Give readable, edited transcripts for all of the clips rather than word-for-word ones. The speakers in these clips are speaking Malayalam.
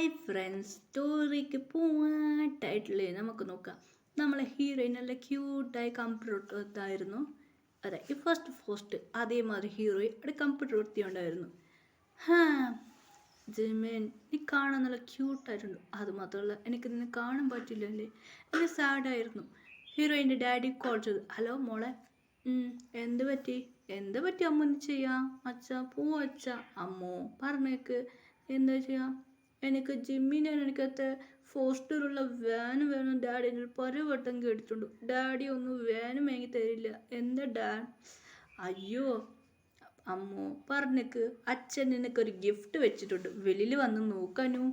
ഹായ് ഫ്രണ്ട്സ്, സ്റ്റോറിക്ക് പോവാൻ ടൈറ്റിൽ നമുക്ക് നോക്കാം. നമ്മളെ ഹീറോയിൻ നല്ല ക്യൂട്ടായി കമ്പ്യൂട്ടർ എടുത്തായിരുന്നു. അതെ, ഈ ഫസ്റ്റ് അതേമാതിരി ഹീറോയിൻ അവിടെ കമ്പ്യൂട്ടർ എടുത്തിട്ടുണ്ടായിരുന്നു. ഹാ ജിമേൻ, നീ കാണാൻ നല്ല ക്യൂട്ടായിട്ടുണ്ട്. അതുമാത്രമല്ല എനിക്ക് നിന്നെ കാണാൻ പറ്റില്ലല്ലേ, എനിക്ക് സാഡായിരുന്നു. ഹീറോയിൻ്റെ ഡാഡി കോൾ ചെയ്തു. ഹലോ മോളെ, എന്ത് പറ്റി അമ്മ എന്ത് ചെയ്യാം? അച്ഛാ പോവും അച്ഛാ. അമ്മോ പറഞ്ഞേക്ക്, എന്താ ചെയ്യാം? എനിക്ക് എനിക്കത്തെ ഫോസ്റ്ററുള്ള വാന് വേണം. ഡാഡി എന്നോട് പല വട്ടം കേട്ടിട്ടുണ്ട്. ഡാഡി ഒന്നും വാന് വാങ്ങി തരില്ല. എന്താ ഡാഡ്? അയ്യോ അമ്മോ പറഞ്ഞേക്ക്, അച്ഛൻ നിനക്കൊരു ഗിഫ്റ്റ് വെച്ചിട്ടുണ്ട്, വെളിയിൽ വന്ന് നോക്കാനു.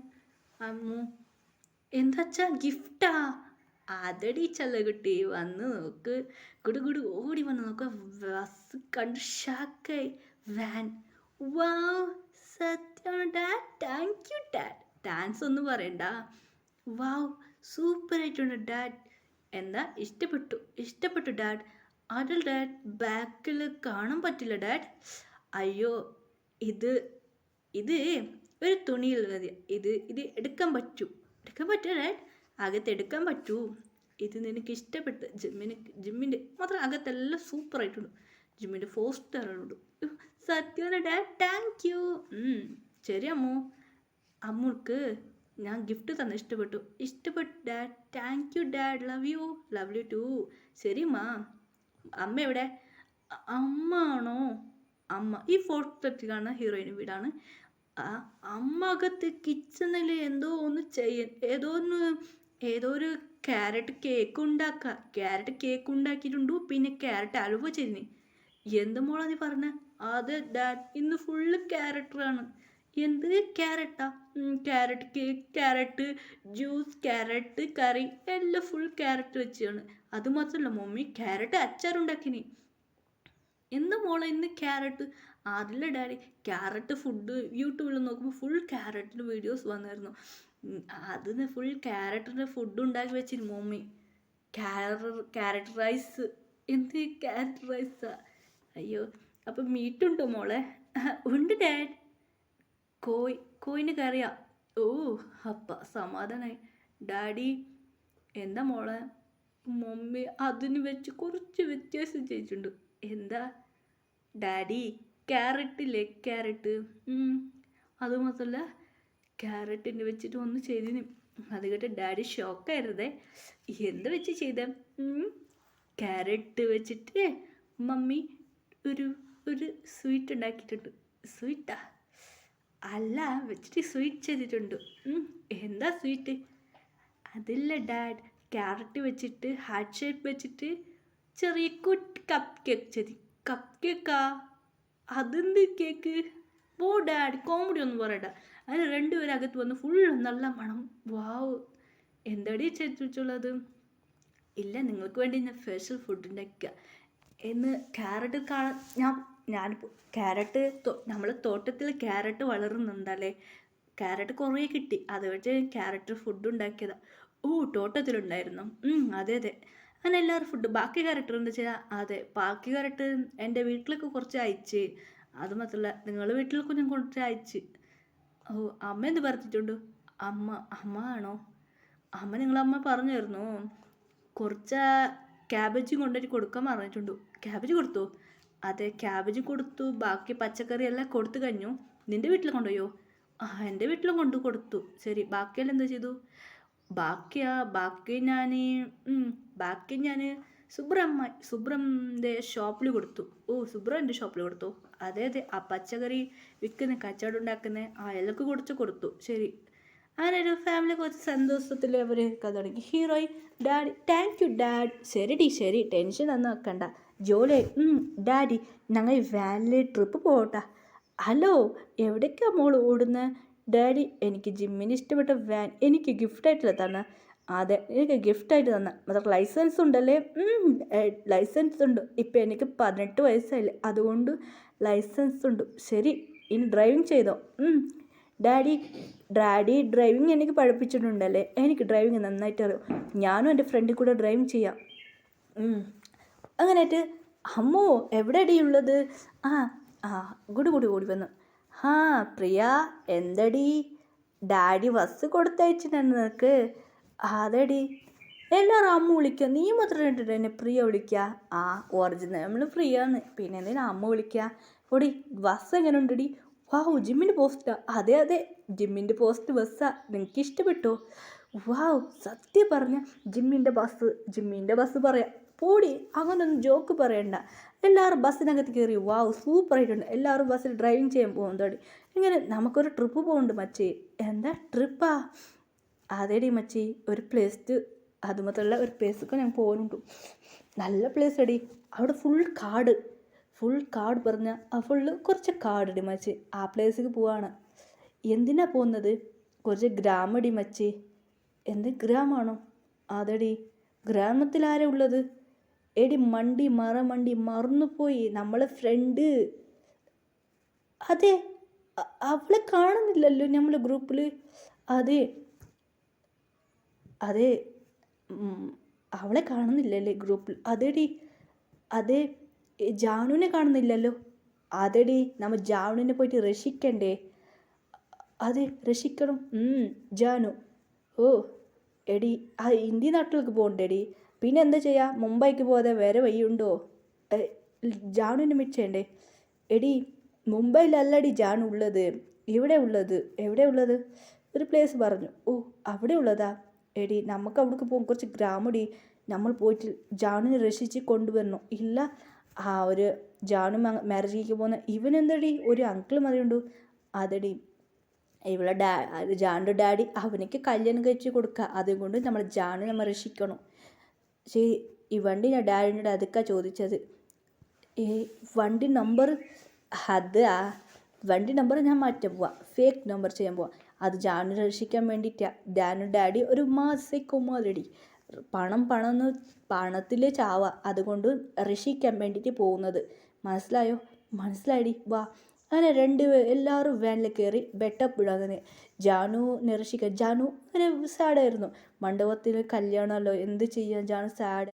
അമ്മു, എന്താച്ചാ ഗിഫ്റ്റാ? അതടി ചല്ലകുട്ടി, വന്ന് നോക്ക്. കുടുകുടു ഓടി വന്ന് നോക്ക. ബസ് കണ്ട് ഷാക്കായി. വാൻ. വാവ്, സത്യം dad, thank you dad. Dance ഒന്നും പറയണ്ട. വാവ്, സൂപ്പറായിട്ടുണ്ട് ഡാഡ്. എന്താ ഇഷ്ടപ്പെട്ടു ഡാഡ്. അതിൽ ഡാഡ് ബാക്കിൽ കാണാൻ പറ്റില്ല ഡാഡ്. അയ്യോ, ഇത് ഇത് ഒരു തുണിയിൽ മതി. ഇത് എടുക്കാൻ പറ്റൂ ഡാഡ്. അകത്തെടുക്കാൻ പറ്റൂ. ഇത് നിനക്ക് ഇഷ്ടപ്പെട്ട്. ജിമ്മിൻ്റെ മാത്രം അകത്തെല്ലാം സൂപ്പറായിട്ടുണ്ട്. ജിമ്മിൻ്റെ പോസ്റ്ററുണ്ട്. സത്യം ഡാഡ്, താങ്ക് യു. ശരി അമ്മു. അമ്മുക്ക് ഞാൻ ഗിഫ്റ്റ് തന്നെ ഇഷ്ടപ്പെട്ടു dad. Thank you dad. Love you too. ശരി അമ്മ എവിടെ? അമ്മ ആണോ? അമ്മ ഈ ഫോട്ടോത്തിൽ കാണുന്ന ഹീറോയിൻ വീടാണ്. അമ്മ അകത്ത് കിച്ചണിൽ എന്തോ ഒന്ന് ചെയ്യാൻ, ഏതോ ഒരു ക്യാരറ്റ് കേക്ക് ഉണ്ടാക്കിയിട്ടുണ്ടു. പിന്നെ ക്യാരറ്റ് അലുവ ചെയ്യുന്നു. എന്ത് മോളാ നീ പറഞ്ഞ? അതെ ഡാഡ്, ഇന്ന് ഫുള്ള് ക്യാരറ്റാണ്. എന്ത് ക്യാരറ്റാ? Carrot cake, carrot juice, carrot കറി, എല്ലാം ഫുൾ ക്യാരറ്റ് വെച്ചാണ്. അതുമാത്രമല്ല മമ്മി ക്യാരറ്റ് അച്ചാറുണ്ടാക്കിനി. എന്താ മോളെ ഇന്ന് ക്യാരറ്റ്? അതില്ല ഡാഡി, ക്യാരറ്റ് ഫുഡ് യൂട്യൂബിൽ നോക്കുമ്പോൾ ഫുൾ ക്യാരറ്റിൻ്റെ വീഡിയോസ് വന്നായിരുന്നു. അതിന് ഫുൾ ക്യാരറ്റിൻ്റെ ഫുഡ് ഉണ്ടാക്കി വെച്ചിരുന്നു മമ്മി. Carrot rice. എന്ത് ക്യാരറ്റ് റൈസാ? അയ്യോ, അപ്പം മീറ്റുണ്ടോ മോളെ? ഉണ്ട് ഡാഡ്. കോയിന് കറിയാ? ഓ അപ്പ സമാധാനായി. ഡാഡി എന്താ മോളെ? മമ്മി അതിന് വെച്ച് കുറച്ച് വ്യത്യാസം ചെയ്തിട്ടുണ്ട്. എന്താ ഡാഡി? ക്യാരറ്റില്ലേ, ക്യാരറ്റ്. അതുമാത്രമല്ല ക്യാരറ്റിന് വെച്ചിട്ട് ഒന്ന് ചെയ്തിന്. അത് കേട്ട് ഡാഡി ഷോക്കായിരുന്നേ. എന്ത് വെച്ച് ചെയ്ത? ക്യാരറ്റ് വെച്ചിട്ട് മമ്മി ഒരു സ്വീറ്റ് ഉണ്ടാക്കിയിട്ടുണ്ട്. സ്വീറ്റാ? അല്ല, വെച്ചിട്ട് സ്വീറ്റ് ചെയ്തിട്ടുണ്ട്. എന്താ സ്വീറ്റ്? അതില്ല ഡാഡ്, ക്യാരറ്റ് വെച്ചിട്ട് ഹാർട്ട് ഷേപ്പ് വെച്ചിട്ട് ചെറിയ കുട്ടി കപ്പ് കേക്ക് ചെയ്തി. കപ്പ് കേക്കാ? അതെന്ത് കേക്ക്? ഓ ഡാഡ്, കോമഡി ഒന്നും പറയണ്ട. അതിന് രണ്ടുപേരും അകത്ത് വന്ന് ഫുൾ നല്ല മണം. വാവ്, എന്താടി ചെയ്തിട്ടുള്ളത്? ഇല്ല, നിങ്ങൾക്ക് വേണ്ടി ഞാൻ സ്പെഷ്യൽ ഫുഡ് ഉണ്ടാക്കുക എന്ന്. ക്യാരറ്റ് ഞാനിപ്പോൾ ക്യാരറ്റ് നമ്മളെ തോട്ടത്തിൽ ക്യാരറ്റ് വളരുന്നുണ്ടല്ലേ. ക്യാരറ്റ് കുറേ കിട്ടി, അത് വെച്ച് ക്യാരറ്റ് ഫുഡ് ഉണ്ടാക്കിയതാണ്. ഓ, തോട്ടത്തിലുണ്ടായിരുന്നു. അതെ അങ്ങനെ എല്ലാവരും ഫുഡ്. ബാക്കി ക്യാരക്ടർ എന്താ വെച്ചാൽ, അതെ ബാക്കി ക്യാരക്ടർ എൻ്റെ വീട്ടിലേക്ക് കുറച്ച് അയച്ച്. അത് മാത്രമല്ല നിങ്ങളുടെ വീട്ടിലേക്കും ഞാൻ കുറച്ച് അയച്ച്. ഓ, അമ്മ എന്ത് പറഞ്ഞിട്ടുണ്ട്? അമ്മ ആണോ? നിങ്ങളമ്മ പറഞ്ഞായിരുന്നു കുറച്ച് ക്യാബേജ് കൊണ്ടുപോയിട്ട് കൊടുക്കാൻ പറഞ്ഞിട്ടുണ്ട്. ക്യാബേജ് കൊടുത്തു? അതെ, ക്യാബേജ് കൊടുത്തു. ബാക്കി പച്ചക്കറി എല്ലാം കൊടുത്തു കഴിഞ്ഞു. നിൻ്റെ വീട്ടിൽ കൊണ്ടുപോയോ? എൻ്റെ വീട്ടിലും കൊടുത്തു. ശരി, ബാക്കിയെല്ലാം എന്താ ചെയ്തു? ബാക്കി ഞാൻ സുബ്രൻ്റെ ഷോപ്പിൽ കൊടുത്തു. ഓ, സുബ്രൻ്റെ ഷോപ്പിൽ കൊടുത്തു? അതെ, ആ പച്ചക്കറി വിൽക്കുന്ന കച്ചവടം ഉണ്ടാക്കുന്ന അയാൾക്ക് കൊടുത്തു. ശരി, അങ്ങനെ ഒരു ഫാമിലി കുറച്ച് സന്തോഷത്തിൽ അവർ തുടങ്ങി. Heroine daddy, thank you dad. ശരി, ടെൻഷൻ ഒന്നും വെക്കണ്ട. ജോലി. ഡാഡി, ഞങ്ങൾ വാനിൽ ട്രിപ്പ് പോകട്ടെ. ഹലോ, എവിടേക്കാണ് മോൾ ഓടുന്നത്? ഡാഡി, എനിക്ക് ജിമ്മിന് ഇഷ്ടപ്പെട്ട വാൻ എനിക്ക് ഗിഫ്റ്റായിട്ടില്ല തന്നെ. അതെ, എനിക്ക് ഗിഫ്റ്റായിട്ട് തന്നെ. അതൊക്കെ ലൈസൻസ് ഉണ്ടല്ലേ? ലൈസൻസ് ഉണ്ട്. ഇപ്പം എനിക്ക് 18 വയസ്സായില്ലേ, അതുകൊണ്ട് ലൈസൻസ് ഉണ്ട്. ശരി, ഇനി ഡ്രൈവിങ് ചെയ്തോ. ഡാഡി ഡ്രൈവിങ് എനിക്ക് പഠിപ്പിച്ചിട്ടുണ്ടല്ലേ. എനിക്ക് ഡ്രൈവിങ് നന്നായിട്ട് അറിയാം. ഞാനും എൻ്റെ ഫ്രണ്ടിൽ കൂടെ ഡ്രൈവിങ് ചെയ്യാം. അങ്ങനെയായിട്ട് അമ്മോ എവിടെയടി ഉള്ളത്? കൂടി ഓടി വന്നു. പ്രിയ, എന്തടി? ഡാഡി ബസ് കൊടുത്തയച്ചിട്ടുണ്ട് നിനക്ക്. അതെടി. എല്ലാവരും അമ്മ വിളിക്കുക, നീ മാത്രം കണ്ടിട്ട് എന്നെ പ്രിയ വിളിക്കുക. ആ ഒറിജിനൽ നമ്മൾ ഫ്രീ ആണ്, പിന്നെ എന്തിനാ അമ്മ വിളിക്കുക. ഓടി ബസ് എങ്ങനെ ഉണ്ടടി? വാവ് ജിമ്മിൻ്റെ പോസ്റ്റാ. അതെ അതെ, ജിമ്മിൻ്റെ പോസ്റ്റ് ബസ്സാ. നിനക്ക് ഇഷ്ടപ്പെട്ടോ? വാവ് സത്യം പറഞ്ഞ ജിമ്മിൻ്റെ ബസ് പറയാം. പോടി, അങ്ങനൊന്നും ജോക്ക് പറയണ്ട. എല്ലാവരും ബസ്സിനകത്ത് കയറി. വാവ് സൂപ്പറായിട്ടുണ്ട്. എല്ലാവരും ബസ്സിൽ ഡ്രൈവിങ് ചെയ്യാൻ പോകുന്നതോടെ ഇങ്ങനെ നമുക്കൊരു ട്രിപ്പ് പോകുന്നുണ്ട് മച്ചി. എന്താ ട്രിപ്പാ? അതേടി മച്ചി, ഒരു പ്ലേസ്, അതുമാത്രമല്ല ഒരു പ്ലേസൊക്കെ ഞാൻ പോകുന്നുണ്ട്. നല്ല പ്ലേസ് അടി. അവിടെ ഫുൾ കാട് പറഞ്ഞാൽ ഫുള്ള് കുറച്ച് കാടടി മച്ചി. ആ പ്ലേസിലേക്ക് പോവാണ്. എന്തിനാ പോകുന്നത്? കുറച്ച് ഗ്രാമടി മച്ചി. എന്ത് ഗ്രാമാണോ? അതെടി. ഗ്രാമത്തിൽ ആരാ ഉള്ളത്? എടി മണ്ടി മറന്നുപോയി, നമ്മളെ ഫ്രണ്ട്. അതെ, അവളെ കാണുന്നില്ലല്ലോ നമ്മളെ ഗ്രൂപ്പിൽ. അതെ അതെ, അവളെ കാണുന്നില്ലല്ലേ ഗ്രൂപ്പിൽ? അതെടി. അതെ, ജാനുവിനെ കാണുന്നില്ലല്ലോ. അതെടി, നമ്മൾ ജാനുവിനെ പോയിട്ട് രക്ഷിക്കണ്ടേ? അതെ രക്ഷിക്കണം. ജാനു. ഓ എടി, ആ ഇന്ത്യ നാട്ടിലേക്ക് പോകണ്ടേടി. പിന്നെ എന്താ ചെയ്യുക? മുംബൈക്ക് പോകാതെ വേറെ വഴിയുണ്ടോ? ജാനുവിനെ മിച്ചേണ്ടേ? എടി മുംബൈയിലല്ലടി ജാനു ഉള്ളത്. എവിടെ ഉള്ളത്? ഒരു പ്ലേസ് പറഞ്ഞു. ഓ അവിടെ ഉള്ളതാ. എടി നമുക്ക് അവിടേക്ക് പോകും. കുറച്ച് ഗ്രാമടി. നമ്മൾ പോയിട്ട് ജാനുവിനെ രക്ഷിച്ച് കൊണ്ടുവരണം. ഇല്ല, ആ ഒരു ജാനു മാരേജിലേക്ക് പോകുന്ന ഇവനെന്തടി ഒരു അങ്കിൾ മതിയുണ്ടു. അതെടി, ഇവളെ ജാനുടെ ഡാഡി അവനിക്ക് കല്യാണം കഴിച്ച് കൊടുക്കുക. അതുകൊണ്ട് നമ്മൾ ജാനു നമ്മൾ രക്ഷിക്കണം. ശരി, ഈ വണ്ടി ഞാൻ ഡാഡിനോട് അതൊക്കെ ചോദിച്ചത്. ഈ വണ്ടി നമ്പർ വണ്ടി നമ്പർ ഞാൻ മാറ്റാൻ പോവാം. ഫേക്ക് നമ്പർ ചെയ്യാൻ പോവാം. അത് ജാനു രക്ഷിക്കാൻ വേണ്ടിയിട്ടാണ്. ജാനു ഡാഡി ഒരു മാസക്കുമാരടി. പണത്തിൽ ചാവ. അതുകൊണ്ട് രക്ഷിക്കാൻ വേണ്ടിയിട്ട് പോകുന്നത്. മനസ്സിലായടി. വാ. അങ്ങനെ എല്ലാവരും വാനിൽ കയറി ബെട്ടപ്പ് ഇടാൻ തന്നെ. ജാനു രക്ഷിക്കാൻ. ജാനു അങ്ങനെ സാഡായിരുന്നു. മണ്ഡപത്തിൽ കല്യാണമല്ലോ, എന്ത് ചെയ്യാൻ? ജാനു സാഡ്.